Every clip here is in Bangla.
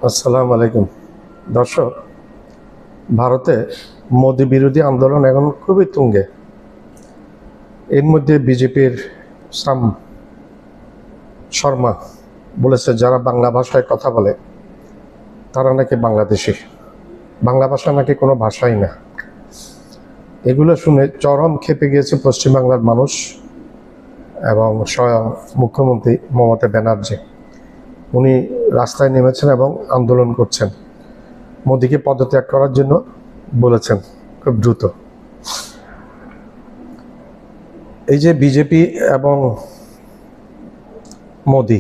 আসসালামু আলাইকুম দর্শক। ভারতে মোদি বিরোধী আন্দোলন এখন খুবই তুঙ্গে। এর মধ্যে বিজেপির সাম শর্মা বলেছে যারা বাংলা ভাষায় কথা বলে তারা নাকি বাংলাদেশি, বাংলা ভাষা নাকি কোনো ভাষাই না। এগুলো শুনে চরম ক্ষেপে গিয়েছে পশ্চিমবাংলার মানুষ এবং স্বয়ং মুখ্যমন্ত্রী মমতা ব্যানার্জি। উনি রাস্তায় নেমেছেন এবং আন্দোলন করছেন, মোদিকে পদত্যাগ করার জন্য বলেছেন খুব দ্রুত। এই যে বিজেপি এবং মোদি,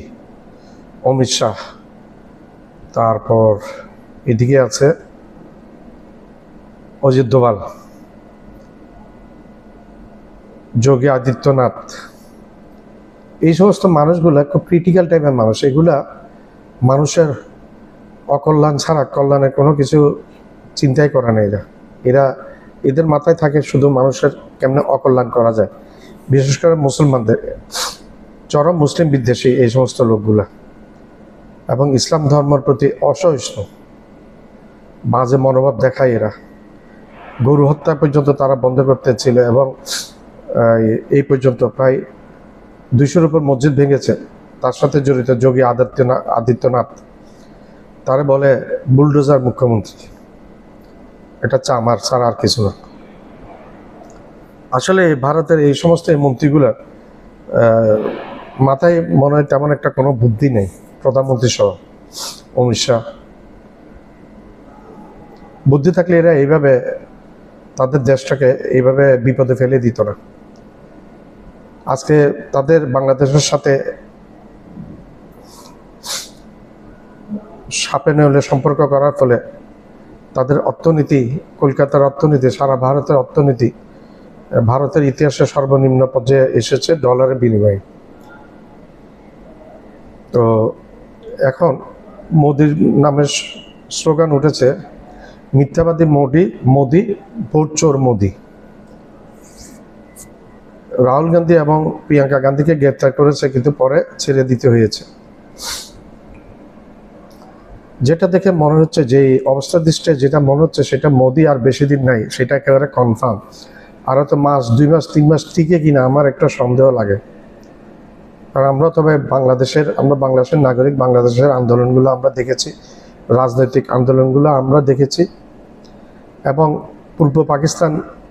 অমিত শাহ, তারপর এদিকে আছে অজিত দোভাল, যোগী আদিত্যনাথ, এই সমস্ত মানুষগুলা খুব ক্রিটিক্যাল টাইপের মানুষ। এগুলা মানুষের অকল্যাণ ছাড়া কল্যাণের কোনো কিছু চিন্তাই করে না। এরা এদের মাথায় থাকে শুধু মানুষের কেমনে অকল্যাণ করা যায়, বিশেষ করে মুসলমানদের। চরম মুসলিম বিদ্বেষী এই সমস্ত লোকগুলা এবং ইসলাম ধর্মের প্রতি অসহিষ্ণু বাজে মনোভাব দেখায় এরা। গরু হত্যা পর্যন্ত তারা বন্ধ করতে ছিল এবং এই পর্যন্ত প্রায় 200-র উপর মসজিদ ভেঙেছে। তার সাথে জড়িত যোগী আদিত্যনাথ, তারা বলে বুলডোজার মুখ্যমন্ত্রী। এটা চামার ছাড়া আর কিছু না। আসলে ভারতের এই সমস্ত মন্ত্রীগুলা মাথায় মনে হয় তেমন একটা কোনো বুদ্ধি নেই। প্রধানমন্ত্রী সহ অমিত শাহ, বুদ্ধি থাকলে এরা এইভাবে তাদের দেশটাকে এইভাবে বিপদে ফেলে দিত না। আজকে তাদের বাংলাদেশের সাথে সাপে নেউলে সম্পর্ক করার ফলে তাদের অর্থনীতি, কলকাতার অর্থনীতি, সারা ভারতের অর্থনীতি ভারতের ইতিহাসে সর্বনিম্ন পর্যায়ে এসেছে ডলারের বিনিময়ে। তো এখন মোদির নামে স্লোগান উঠেছে মিথ্যাবাদী মোদি, ভোট চোর মোদি। রাহুল গান্ধী এবং প্রিয়াঙ্কা গান্ধীকে গ্রেপ্তার করেছে, কিন্তু পরে ছেড়ে দিতে হয়েছে। যেটা দেখে মনে হচ্ছে যে অবস্থা দৃষ্টিতে যেটা মনে হচ্ছে সেটা মোদি আর বেশি দিন নাই, সেটা একেবারে কনফার্ম। আরও তো মাস, 2 মাস, 3 মাস টিকে কিনা আমার একটা সন্দেহ লাগে। কারণ আমরা বাংলাদেশের নাগরিক, বাংলাদেশের আন্দোলনগুলো আমরা দেখেছি, রাজনৈতিক আন্দোলনগুলো আমরা দেখেছি। এবং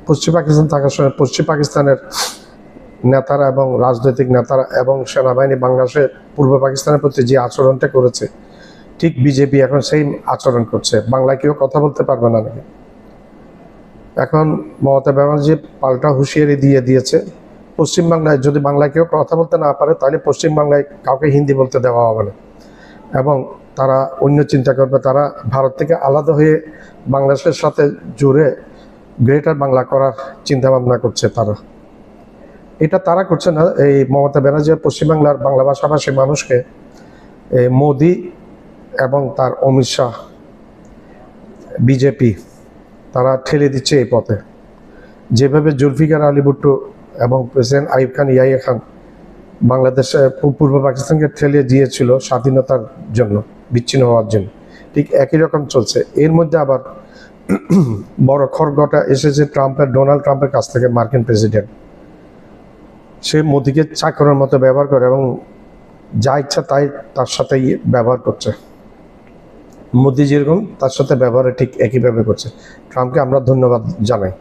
পশ্চিম পাকিস্তান থাকার সময় পশ্চিম পাকিস্তানের নেতারা এবং রাজনৈতিক নেতারা এবং সেনাবাহিনী বাংলাদেশের পূর্ব পাকিস্তানের প্রতি যে আচরণটা করেছে, ঠিক বিজেপি এখন সেই আচরণ করছে। বাংলায় কেউ কথা বলতে পারবে না নাকি? এখন মমতা ব্যানার্জি পাল্টা হুঁশিয়ারি দিয়েছে, পশ্চিমবাংলায় যদি বাংলায় কেউ কথা বলতে না পারে তাহলে পশ্চিমবাংলায় কাউকে হিন্দি বলতে দেওয়া হবে না। এবং তারা অন্য চিন্তা করবে, তারা ভারত থেকে আলাদা হয়ে বাংলাদেশের সাথে জুড়ে গ্রেটার বাংলা করার চিন্তাভাবনা করছে তারা। এটা তারা করছে না, এই মমতা ব্যানার্জি পশ্চিমবাংলার বাংলা ভাষাভাষী মানুষকে মোদি এবং তার অমিত শাহ, বিজেপি, তারা ঠেলে দিচ্ছে এই পথে। যেভাবে জুলফিকার আলী ভুট্টো এবং প্রেসিডেন্ট আইয়ুব খান ইয়াহিয়া খান বাংলাদেশে পূর্ব পাকিস্তানকে ঠেলে দিয়েছিল স্বাধীনতার জন্য, বিচ্ছিন্ন হওয়ার জন্য, ঠিক একই রকম চলছে। এর মধ্যে আবার বড় খড়গটা এসেছে ডোনাল্ড ট্রাম্পের কাছ থেকে। মার্কিন প্রেসিডেন্ট সে মোদিকে চাকরের মতো ব্যবহার করে এবং যা ইচ্ছা তাই তার সাথে ব্যবহার করছে। মোদি যেরকম তার সাথে ব্যবহারে ঠিক একইভাবে করছে। ট্রাম্পকে আমরা ধন্যবাদ জানাই।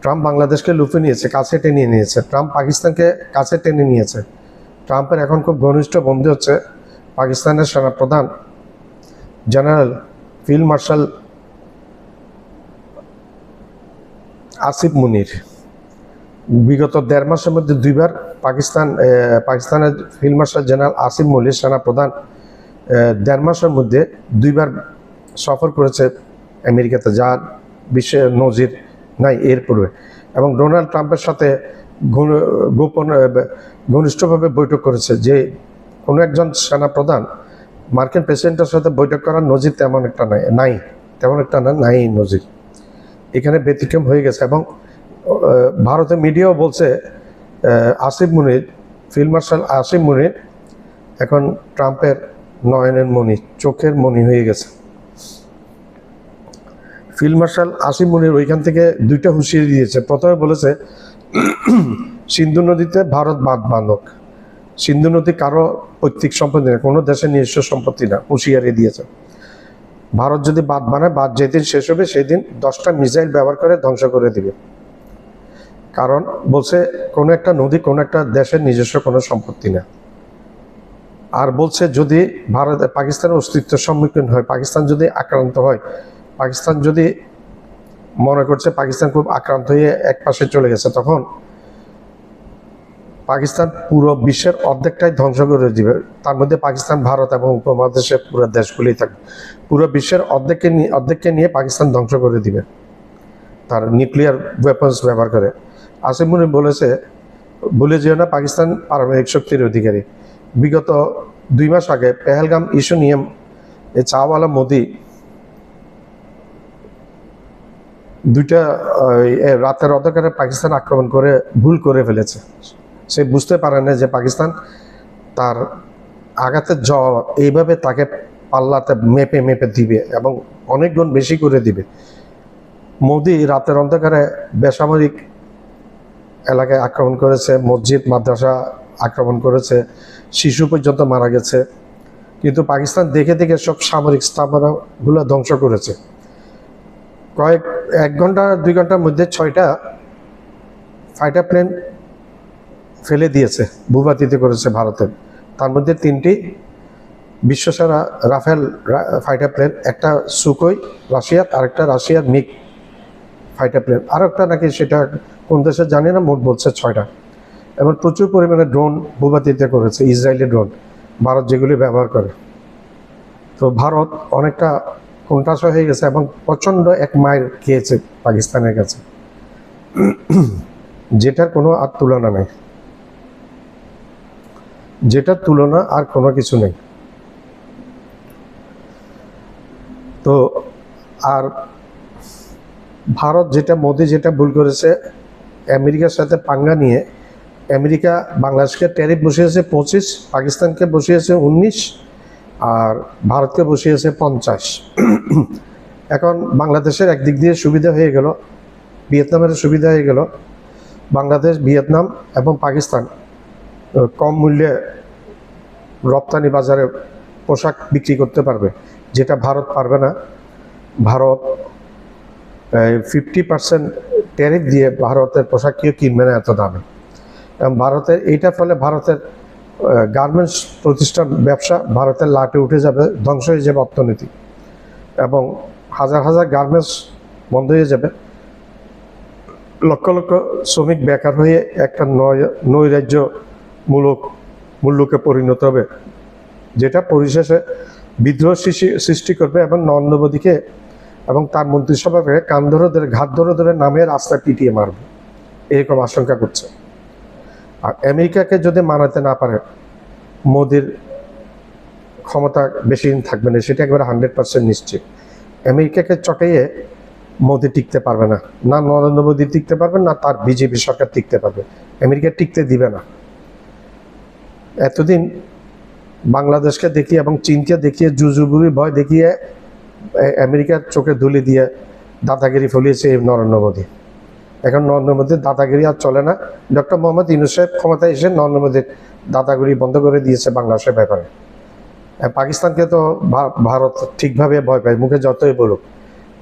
ট্রাম্প বাংলাদেশকে লুফে নিয়েছে, কাছে টেনে নিয়েছে। ট্রাম্প পাকিস্তানকে কাছে টেনে নিয়েছে। ট্রাম্পের এখন খুব ঘনিষ্ঠ বন্ধু হচ্ছে পাকিস্তানের সেনাপ্রধান জেনারেল ফিল্ড মার্শাল আসিফ মুনির। বিগত 1.5 মাসের মধ্যে 2বার পাকিস্তানের ফিল্ড মার্শাল জেনারেল আসিফ মুনির সেনাপ্রধান 1.5 মাসের মধ্যে 2বার সফর করেছে আমেরিকাতে, যার বিশ্বে নজির নাই এর পূর্বে। এবং ডোনাল্ড ট্রাম্পের সাথে ঘনিষ্ঠভাবে বৈঠক করেছে। যে কোনো একজন সেনাপ্রধান মার্কিন প্রেসিডেন্টের সাথে বৈঠক করার নজির তেমন একটা নাই নজির। এখানে ব্যতিক্রম হয়ে গেছে। এবং ভারতের মিডিয়াও বলছে ফিল্ড মার্শাল আসিফ মুনির এখন ট্রাম্পের নয়নের মণি, চোখের মণি হয়ে গেছে। ফিল্ড মার্শাল আসিম মুনির ওইখান থেকে দুইটা হুঁশিয়ারি দিয়েছে। প্রথমে বলেছে সিন্ধু নদীতে ভারত বাঁধ বাঁধক, সিন্ধু নদী কারো পৈতৃক সম্পত্তি না, কোনো দেশের নিজস্ব সম্পত্তি না, হুঁশিয়ারি দিয়েছে। ভারত যদি বাঁধ বানায়, বাঁধ যেদিন শেষ হবে সেই দিন 10টা মিসাইল ব্যবহার করে ধ্বংস করে দিবে। কারণ বলছে কোনো একটা নদী কোনো একটা দেশের নিজস্ব কোনো সম্পত্তি না। আর বলছে যদি ভারত পাকিস্তানের অস্তিত্বের সম্মুখীন হয়, পাকিস্তান যদি আক্রান্ত হয়, পাকিস্তান যদি মনে করছে পাকিস্তান খুব আক্রান্ত হয়ে এক পাশে চলে গেছে, তখন পাকিস্তান পুরো বিশ্বের অর্ধেকটাই ধ্বংস করে দিবে। তার মধ্যে পাকিস্তান, ভারত এবং উপমহাদেশের পুরো দেশগুলি থাকবে। পুরো বিশ্বের অর্ধেককে নিয়ে পাকিস্তান ধ্বংস করে দিবে তার নিউক্লিয়ার ওয়েপন্স ব্যবহার করে। আসিম মুনির বলেছে, ভুলে যেও না পাকিস্তান পারমাণবিক শক্তির অধিকারী। বিগত 2 মাস আগে পেহেলগাম ইস্যু নিয়ে এই চাওয়ালা মোদি দুইটা রাতের অন্ধকারে পাকিস্তান আক্রমণ করে ভুল করে ফেলেছে। সে বুঝতে পারে না যে পাকিস্তান তার আঘাতের জবাব এইভাবে তাকে পাল্লাতে মেপে মেপে দিবে এবং অনেক গুণ বেশি করে দিবে। মোদি রাতের অন্ধকারে বেসামরিক এলাকায় আক্রমণ করেছে, মসজিদ মাদ্রাসা আক্রমণ করেছে, শিশু পর্যন্ত মারা গেছে, কিন্তু পাকিস্তান দেখে দেখে সব সামরিক স্থাপনাগুলো ধ্বংস করেছে। 1 ঘন্টা 2 ঘন্টার মধ্যে 6টা ফাইটার প্লেন ফেলে দিয়েছে, ভূপাতিত করেছে ভারতের। তার মধ্যে 3টি বিশ্বসেরা রাফেল ফাইটার প্লেন, একটা সুকোই রাশিয়ার, আরেকটা রাশিয়ার মিগ ফাইটার প্লেন, আর একটা নাকি সেটা কোন দেশে জানি না, মোট বলছে 6টা। এবং প্রচুর পরিমাণে ড্রোন ভূপাতিত করেছে, ইসরায়েলি ড্রোন, ভারত যেগুলি ব্যবহার করে। তো ভারত অনেকটা কোণঠাসা হয়ে গেছে এবং প্রচণ্ড এক মাইর খেয়েছে পাকিস্তানের কাছে, যেটার কোনো আর তুলনা নেই, যেটার তুলনা আর কোনো কিছু নেই। তো আর ভারত যেটা, মোদি যেটা ভুল করেছে, আমেরিকার সাথে পাঙ্গা নিয়ে আমেরিকা বাংলাদেশকে ট্যারিফ বসিয়েছে 25, পাকিস্তানকে বসিয়েছে 19, আর ভারতকে বসিয়েছে 50। এখন বাংলাদেশের একদিক দিয়ে সুবিধা হয়ে গেল, ভিয়েতনামের সুবিধা হয়ে গেল। বাংলাদেশ, ভিয়েতনাম এবং পাকিস্তান কম মূল্যে রপ্তানি বাজারে পোশাক বিক্রি করতে পারবে, যেটা ভারত পারবে না। ভারত 50% ট্যারিফ দিয়ে ভারতের পোশাক কেউ কিনবে না এত দামে। এবং ভারতের এইটার ফলে ভারতের গার্মেন্টস প্রতিষ্ঠান, ব্যবসা ভারতের লাটে উঠে যাবে, ধ্বংস হয়ে যাবে অর্থনীতি, এবং হাজার হাজার গার্মেন্টস বন্ধ হয়ে যাবে। লক্ষ লক্ষ শ্রমিক বেকার হয়ে একটা নৈরাজ্যমূলক মূল্যকে পরিণত হবে, যেটা পরিশেষে বিদ্রোহ সৃষ্টি করবে এবং নরেন্দ্র মোদীকে এবং তার মন্ত্রিসভাকে কান ধরে ধরে, ঘাট ধরে ধরে নামে রাস্তায় পিটিয়ে মারবে, এরকম আশঙ্কা করছে। আর আমেরিকাকে যদি মানাতে না পারে, মোদির ক্ষমতা বেশি দিন থাকবে না, সেটা একবারে 100% নিশ্চিত। আমেরিকাকে চটাইয়ে মোদি টিকতে পারবে না, না নরেন্দ্র মোদী টিকতে পারবে না, তার বিজেপি সরকার টিকতে পারবে। আমেরিকা টিকতে দিবে না। এতদিন বাংলাদেশকে দেখিয়ে এবং চীনকে দেখিয়ে, জুজুবুরি ভয় দেখিয়ে আমেরিকার চোখে ধুলি দিয়ে দাদাগিরি ফলিয়েছে এই নরেন্দ্র মোদী। এখন নরেন্দ্র মোদীর দাদাগিরি আর চলে না। ডক্টর মোহাম্মদ ইউনূস সাহেব ক্ষমতায় এসে নরেন্দ্র মোদীর দাদাগিরি বন্ধ করে দিয়েছে বাংলাদেশের ব্যাপারে। পাকিস্তানকে তো ভারত ঠিকভাবে ভয় পায়, মুখে যতই বলুক।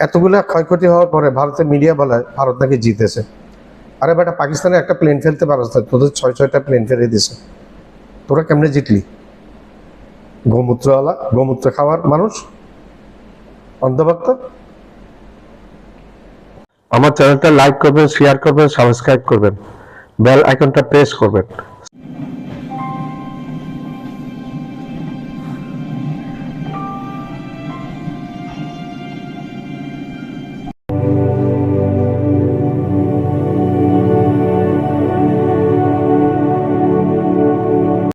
এতগুলো ক্ষয়ক্ষতি হওয়ার পরে ভারতের মিডিয়া বলে ভারত নাকি জিতেছে। আরে বেটা, পাকিস্তানে একটা প্লেন ফেলতে পারো, তোদের 6টা প্লেন ফেলে দিছে, তোরা কেমনে জিতলি? গোমূত্রওয়ালা, গোমূত্র খাওয়ার মানুষ, অন্ধভক্ত। আমার চ্যানেলটা লাইক করবেন, শেয়ার করবেন, সাবস্ক্রাইব করবেন, বেল আইকনটা প্রেস করবেন।